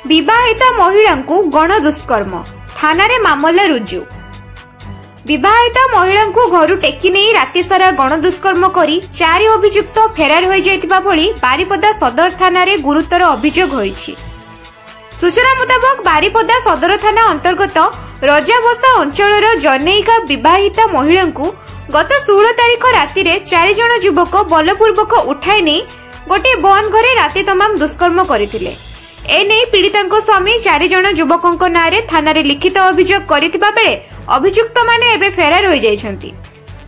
विवाहिता महिला को गण दुष्कर्म थाना रे मामला रुजु। विवाहिता महिला को घर टेकी नहीं राति सारा गण दुष्कर्म करी 4 अभियुक्त फेरार हो जाइतिबा भली बारिपदा सदर थाना रे गुरुतर अभियोग होईछि। सूचना मुताबक बारिपदा सदर थाना अंतर्गत रजाबसा अंचलर जनैका विवाहिता महिला को गत 16 तारिख राति रे 4 जण युवक बलपूर्वक उठाई नहीं गोटे बंद घरे राति तमाम दुष्कर्म करथिले। एने पीड़िता स्वामी 4 जण युवकों नाँ थाना रे लिखित अभियोग करथिबा बेले अभियुक्त माने एबे फेरार हो जाइछन्ति।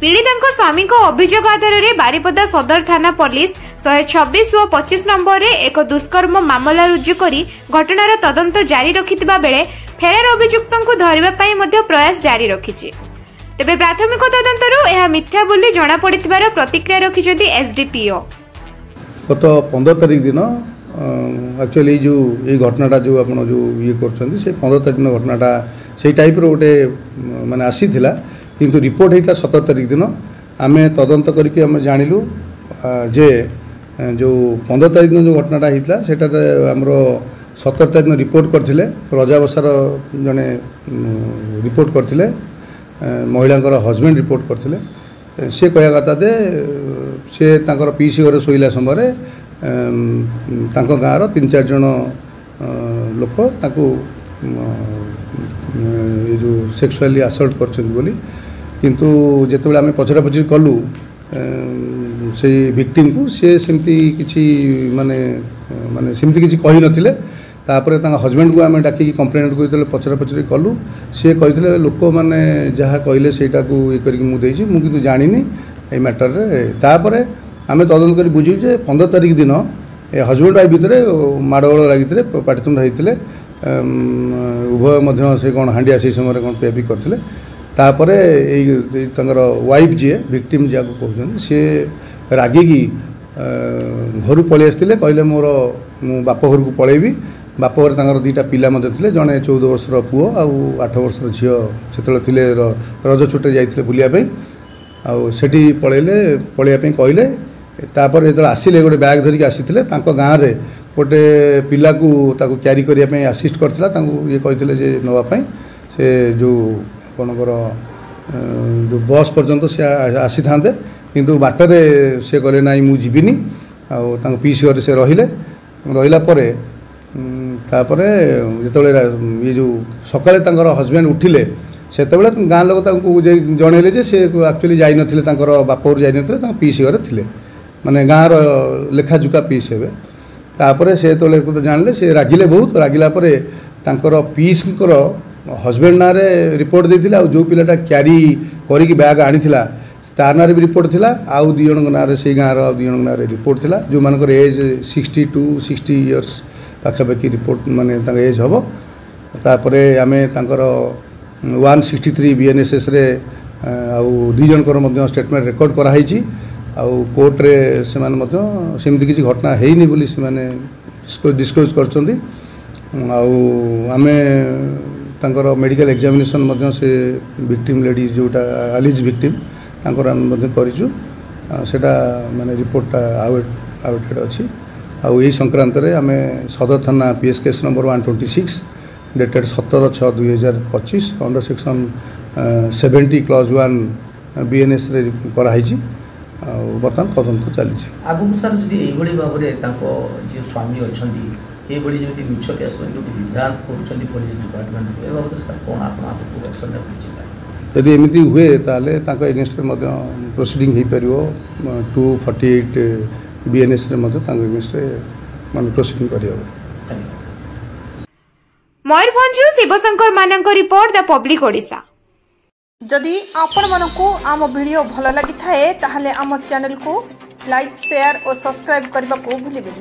पीड़िता स्वामी अभियोग आधार रे बारिपदा सदर थाना पुलिस 126 और 25 नंबर रे एक दुष्कर्म मामला रुजु करी घटनार तदंत जारी रखिथिबा बेले फेरार अभियुक्तों को धरिबा पई मध्ये प्रयास जारी रखिछि। तेबे प्राथमिक तदंतरु एहा मिथ्या बोली जणा पड़िथिबार प्रतिक्रिया रखिछन्ति एसडीपीओ। गत 15 तारिख दिन एक्चुअली जो ये घटनाटा जो आप जो ये कर से 15 तारिख दिन घटनाटा से टाइप गोटे माने आसी थिला किंतु रिपोर्ट होता 17 तारिख दिन आम तदंत करके आम जानिलु जे जो 15 तारिख दिन जो घटनाटा होता से आमर 17 तारिख दिन रिपोर्ट करथिले रजाबसार जने रिपोर्ट करथिले महिला हजबैंड रिपोर्ट करथिले से कहया कथा दे से तांकर पीसी घर शोला समय गाँव 3-4 जन लोक जो सेक्सुअली असल्ट कर किंतु जिते आम पचरा पचरी कलु से विक्टिम को सी सेमती किसी माने माने सेमती किसी कही नथिले। तापर हजबैंड को आम डाकी कंप्लेंट कर पचरा पचरी कलु सी कही लोक मैंने जहाँ कहले से ये करके जानी ये मैटर रे। तापर आम तदंत कर बुझे 15 तारिख दिन हजबैंड वाइफ भितर माड़गोल लगी पाटितुंड होते उभय से कौन हांडिया से समय कौन पे भी करते तापर वाइफ जी विक्टिम जहाँ कहते सी रागिकी घर पलि आसते कहले मोर मु बाप घर को पलैबी बाप घर तंकर 2टा पिला थे जड़े 14 वर्षर पुओ आउ 8 वर्षर झील से रज छुट्टे जाते बुलायापी आठी पलैले पलैया कहले तापर जो आसिले गोटे बैग धरिक आसी गाँव में गोटे पिला को क्यारी करने आसिस्ट करता ये कहते नापी से जो आपणकर जो बस पर्यंत से आसी था किंतु बाटर से कहले ना मुझे जीविनी पीसी घर से रहिला तापर जो ये जो सकाले हजबैंड उठिले से गाँ लोग जनइले जे से एक्चुअली जाई नथिले बापर जाई पीसी घर थे माने गाँव लेखाजुका पीस हे तापर से तो जानले से रागिले बहुत रागिला पीस हजबैंड ना रिपोर्ट देथिला जो पिलाटा क्यारी करिक बैग आनीथिला तार ना भी रिपोर्ट थिला आउ 2 जन ना से गाँव रो 2 जन ना रिपोर्ट थिला जो मानकर एज 62-60 इयर्स पाखापाखि रिपोर्ट माने एज हम तापर आम 163 बीएनएसएस रे आउ 2 जनकर स्टेटमेंट रेकर्ड कराई आउ कोर्ट रे सेमती किसी घटना हैनी बोली से डिस्क्लोज करछंती आउ आमे तांकर मेडिकल एग्जामिनेशन से विक्टिम लेडी जोटा आलिज विक्टिम तांकर आम करिछु सेटा माने रिपोर्टटा आउटेड अछि आउ एही संक्रांत रे आमे सदर थाना PS case number 126 dated 17/6/2025 under section 70 clause 1 BNS रे कराई बर्तमान तदंत चली आगु सर जदि एभली भाबरे तांको जे स्वामी अछंती एभली जदि मिछ केस जदि विधान करछंती पुलिस डिपार्टमेंट ए बाबत सर कोन आपन आपको एक्शन नेछि यदि एमिति हुए ताले तांको एगेंस्ट रे मध्ये प्रोसीडिंग हे परियो 248 बीएनएस रे मध्ये तांको एगेंस्ट रे मान प्रोसीडिंग करियो। मयूरभंज शिवशंकर मानक रिपोर्ट द पब्लिक ओडिशा। जदि आपण मानकु आम वीडियो भल लगी थाए ताहले आम चैनल को लाइक शेयर और सब्सक्राइब करने को भूलिबेनि।